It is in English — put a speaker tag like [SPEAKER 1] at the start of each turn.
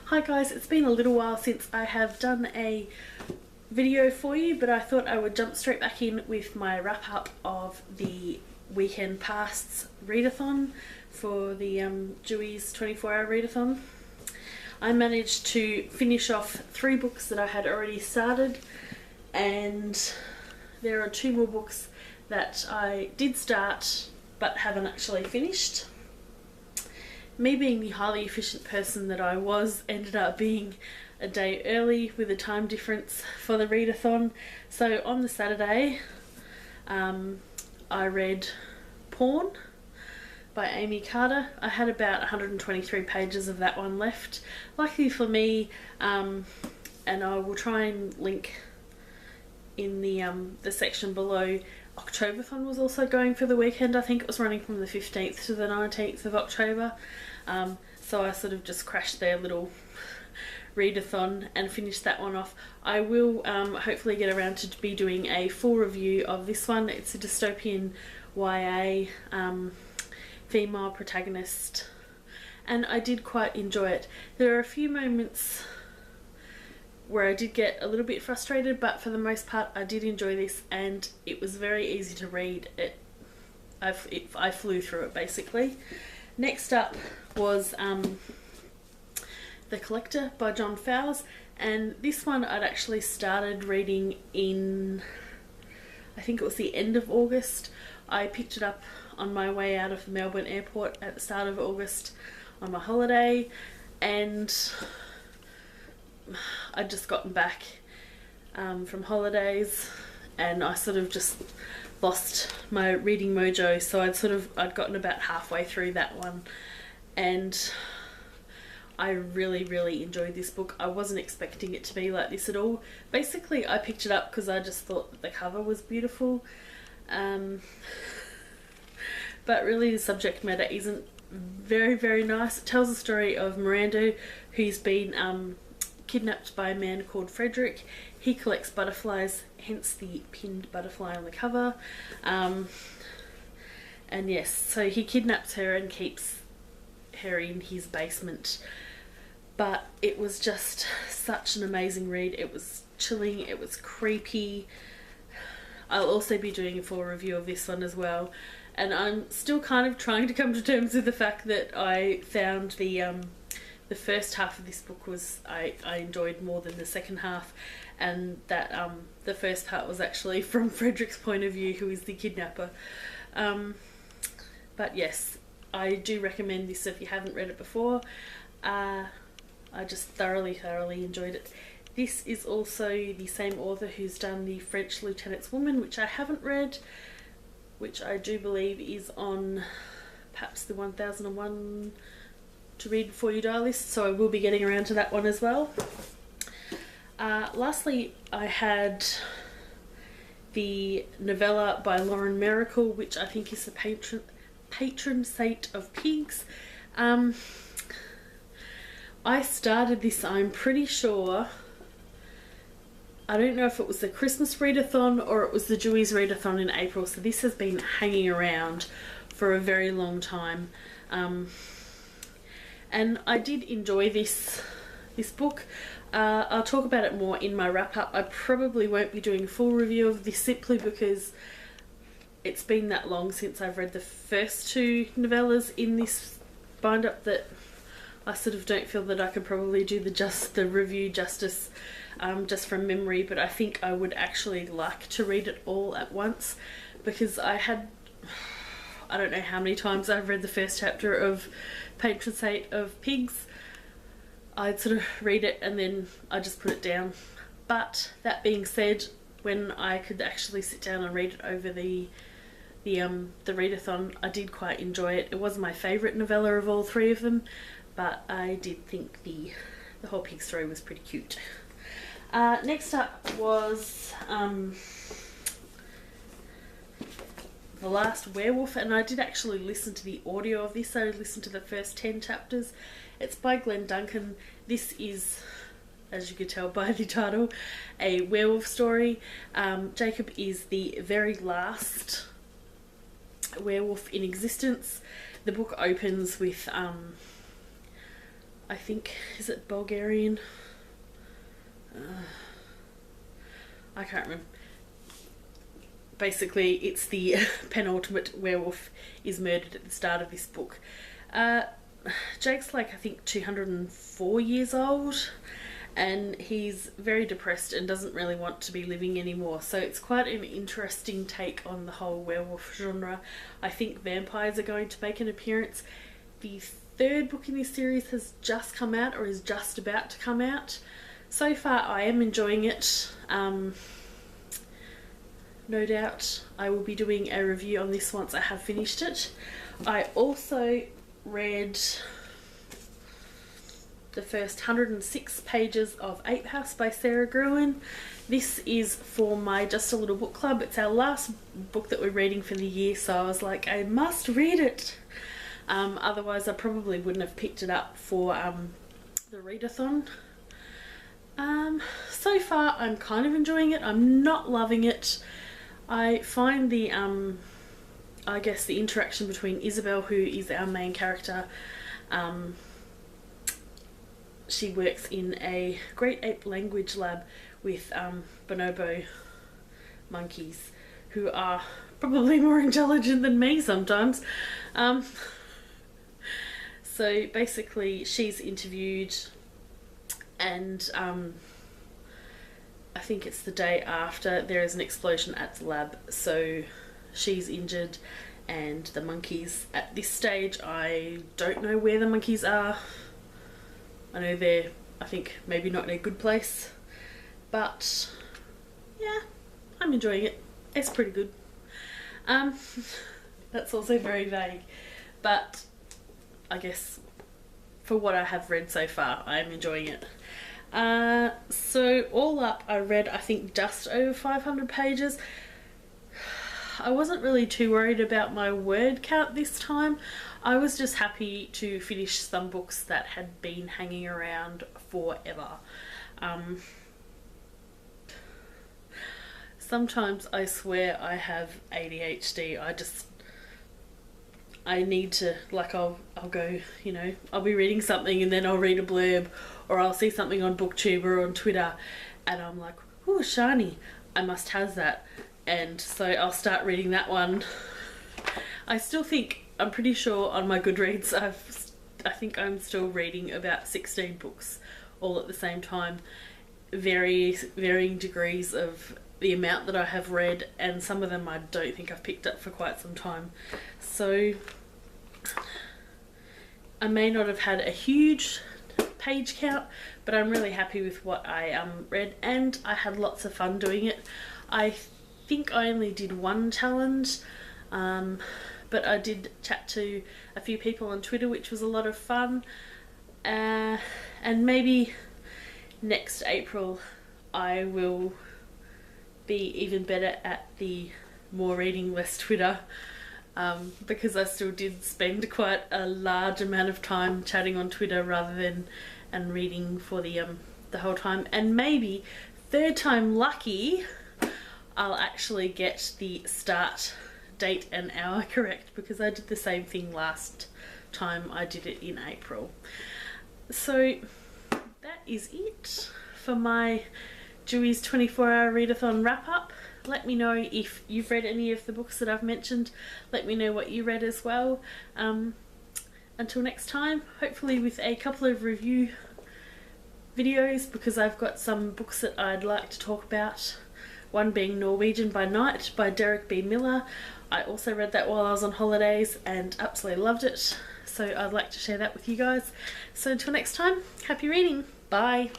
[SPEAKER 1] Hi guys, it's been a little while since I have done a video for you, but I thought I would jump straight back in with my wrap up of the weekend past's readathon for the Dewey's 24-hour readathon. I managed to finish off 3 books that I had already started, and there are 2 more books that I did start but haven't actually finished. Me being the highly efficient person that I was, ended up being a day early with a time difference for the readathon. So on the Saturday, I read Porn by Aimee Carter. I had about 123 pages of that one left. Luckily for me, and I will try and link in the section below, Octobathon was also going for the weekend. I think it was running from the 15th to the 19th of October. So I sort of just crashed their little readathon and finished that one off. I will hopefully get around to be doing a full review of this one. It's a dystopian YA female protagonist, and I did quite enjoy it. There are a few moments where I did get a little bit frustrated, but for the most part I did enjoy this, and it was very easy to read. I flew through it basically. Next up was The Collector by John Fowles, and this one I'd actually started reading in, I think it was the end of August. I picked it up on my way out of Melbourne airport at the start of August on my holiday, and I'd just gotten back from holidays, and I sort of just lost my reading mojo, so I'd gotten about halfway through that one, and I really enjoyed this book. I wasn't expecting it to be like this at all. Basically I picked it up because I just thought that the cover was beautiful, but really the subject matter isn't very nice. It tells the story of Miranda, who's been kidnapped by a man called Frederick. He collects butterflies, hence the pinned butterfly on the cover. And yes, so he kidnaps her and keeps her in his basement. But it was just such an amazing read. It was chilling, it was creepy. I'll also be doing a full review of this one as well. And I'm still kind of trying to come to terms with the fact that I found the first half of this book was I enjoyed more than the second half, and that the first part was actually from Frederick's point of view, who is the kidnapper. But yes, I do recommend this if you haven't read it before. I just thoroughly enjoyed it. This is also the same author who's done The French Lieutenant's Woman, which I haven't read, which I do believe is on perhaps the 1001 to read before you die list, so I will be getting around to that one as well. Lastly, I had the novella by Lauren Myracle, which I think is the Patron Saint of Pigs. I started this, I'm pretty sure, I don't know if it was the Christmas readathon or it was the Dewey's readathon in April, so this has been hanging around for a very long time. And I did enjoy this book. I'll talk about it more in my wrap up. I probably won't be doing a full review of this simply because it's been that long since I've read the first 2 novellas in this bind up that I sort of don't feel that I could probably do the review justice just from memory, but I think I would actually like to read it all at once, because I don't know how many times I've read the first chapter of Patron Saint of Pigs. I'd sort of read it and then I just put it down. But that being said, when I could actually sit down and read it over the readathon, I did quite enjoy it. It wasn't my favourite novella of all 3 of them, but I did think the whole pig story was pretty cute. Next up was The Last Werewolf, and I did actually listen to the audio of this. I listened to the first 10 chapters. It's by Glen, Duncan. This is, as you could tell by the title, a werewolf story. Jacob is the very last werewolf in existence. The book opens with I think, is it Bulgarian? I can't remember. Basically, it's the penultimate werewolf is murdered at the start of this book. Jake's like, I think, 204 years old, and he's very depressed and doesn't really want to be living anymore. So it's quite an interesting take on the whole werewolf genre. I think vampires are going to make an appearance. The third book in this series has just come out, or is just about to come out. So far I am enjoying it. No doubt I will be doing a review on this once I have finished it. I also read the first 106 pages of Ape House by Sara Gruen. This is for my Just a Little Book Club. It's our last book that we're reading for the year, so I was like, I must read it. Otherwise I probably wouldn't have picked it up for the readathon. So far I'm kind of enjoying it. I'm not loving it. I find the I guess the interaction between Isabel, who is our main character, she works in a great ape language lab with bonobo monkeys, who are probably more intelligent than me sometimes. So basically she's interviewed, and I think it's the day after there is an explosion at the lab, so she's injured, and the monkeys, at this stage I don't know where the monkeys are. I know they're, I think, maybe not in a good place, but yeah, I'm enjoying it. It's pretty good. That's also very vague, but I guess for what I have read so far, I am enjoying it. So all up, I read, I think, just over 500 pages. I wasn't really too worried about my word count this time. I was just happy to finish some books that had been hanging around forever. Sometimes I swear I have ADHD. I need to, like, I'll go, you know, I'll be reading something and then I'll read a blurb, or I'll see something on BookTube or on Twitter and I'm like, ooh, shiny, I must have that. And so I'll start reading that one. I still think, I'm pretty sure on my Goodreads I think I'm still reading about 16 books all at the same time. Varying degrees of the amount that I have read, and some of them I don't think I've picked up for quite some time. So I may not have had a huge page count, but I'm really happy with what I read, and I had lots of fun doing it. I think I only did one challenge, but I did chat to a few people on Twitter, which was a lot of fun. And maybe next April I will be even better at the more reading, less Twitter, because I still did spend quite a large amount of time chatting on Twitter rather than reading for the whole time. And maybe third time lucky, I'll actually get the start date and hour correct, because I did the same thing last time I did it in April. So that is it for my Dewey's 24-hour readathon wrap up. Let me know if you've read any of the books that I've mentioned. Let me know what you read as well. Until next time, hopefully with a couple of review videos, because I've got some books that I'd like to talk about. One being Norwegian by Night by Derek B. Miller. I also read that while I was on holidays and absolutely loved it. So I'd like to share that with you guys. So until next time, happy reading. Bye.